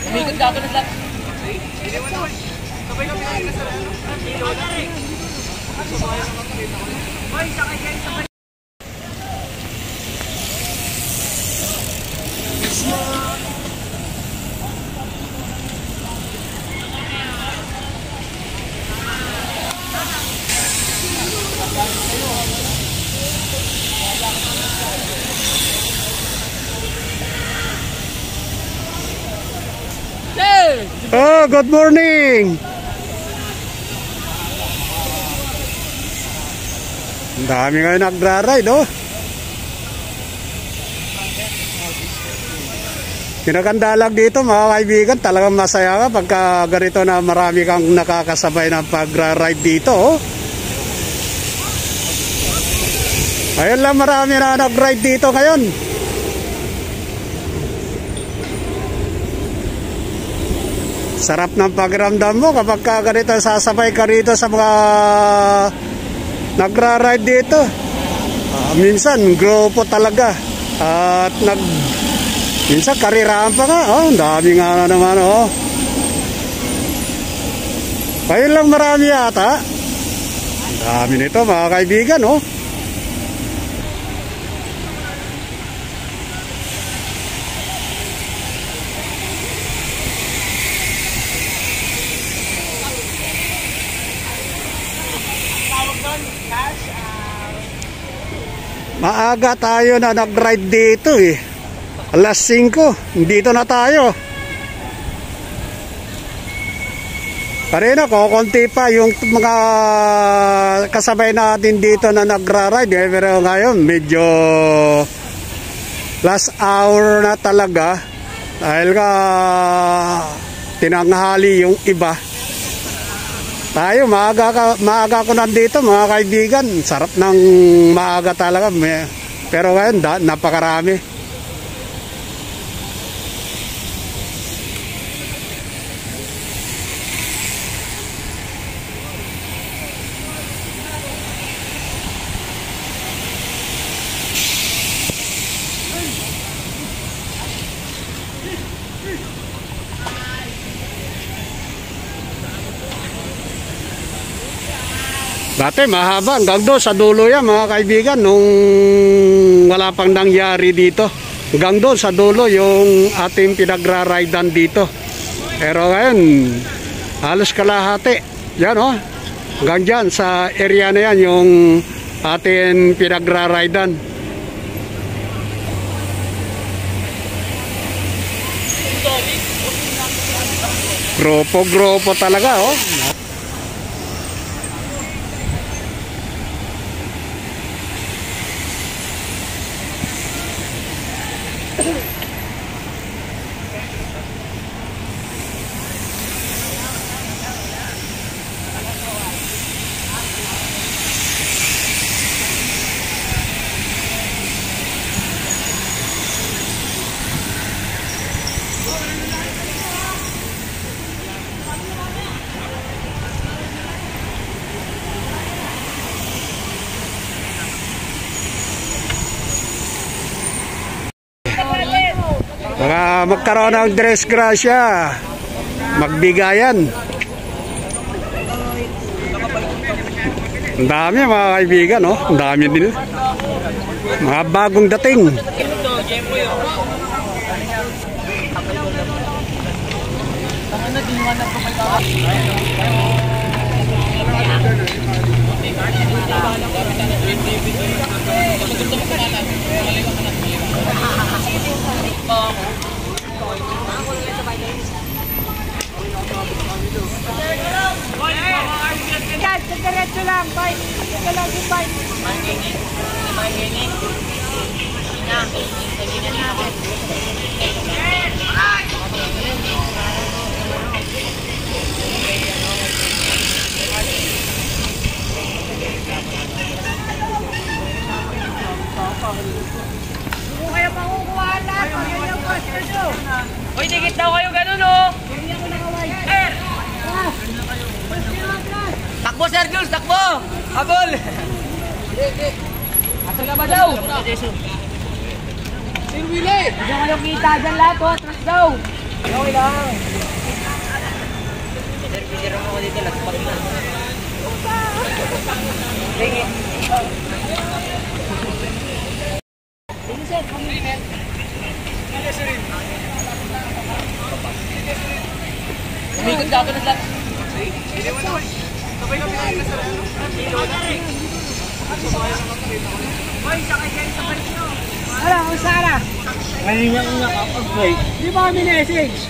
Umikot dapat na lang. Oh, good morning. Ang dami ngayon nagra-ride, oh. Kinaganda lang dito, mga kaibigan, talagang masaya ka pagka ganito na marami kang nakakasabay na pag-ride dito, oh. Ayun lang, marami na nag-ride dito ngayon. Sarap ng pakiramdam mo kapag ganito sasabay ka rito sa mga nagra-ride dito. Minsan grupo talaga. At minsan karirahan pa nga. Oh, ang dami nga na naman, oh. Ayun lang, marami yata. Ang dami nito, mga kaibigan, oh. Maaga tayo na nag-ride dito, eh. Alas 5, dito na tayo. Parina ko, konti pa yung mga kasabay natin dito na nagra-ride, eh. Pero ngayon, medyo last hour na talaga. Dahil tinanghali yung iba. Tayo, maaga ko nandito, mga kaibigan. Sarap ng maaga talaga. Pero ngayon, napakarami. Dati mahaba hanggang doon sa dulo yan, mga kaibigan, nung wala pang nangyari dito. Hanggang doon sa dulo yung ating pinagra-ridean dito. Pero ngayon, halos kalahati. Yan, oh. Hanggang dyan sa area na yan yung ating pinagra-ridean. Grupo-grupo talaga, oh. Baka magkaroon ng disgrasya, magbigayan. Ang dami, mga kaibigan, oh. Ang dami din. Mga bagong dating. Diretso lang, bye. Diretso lang yung bye. Manginit. Manginit. Na. Sabihin natin. Kung kayo makukuha lahat, yun yung question nyo. Uy, dikit daw kayo ganun, oh. Takbo, Sir Jules, takbo! Habol! Wala ba daw? Diyan kayo kita dyan lahat, oh. Atras daw. Okay lang. Pidira mo ko dito, lagpag na. Sige. Umikot ka ako na sa... Wala, kung Sara. Ngayon nga nakapag-break. Di ba kami message?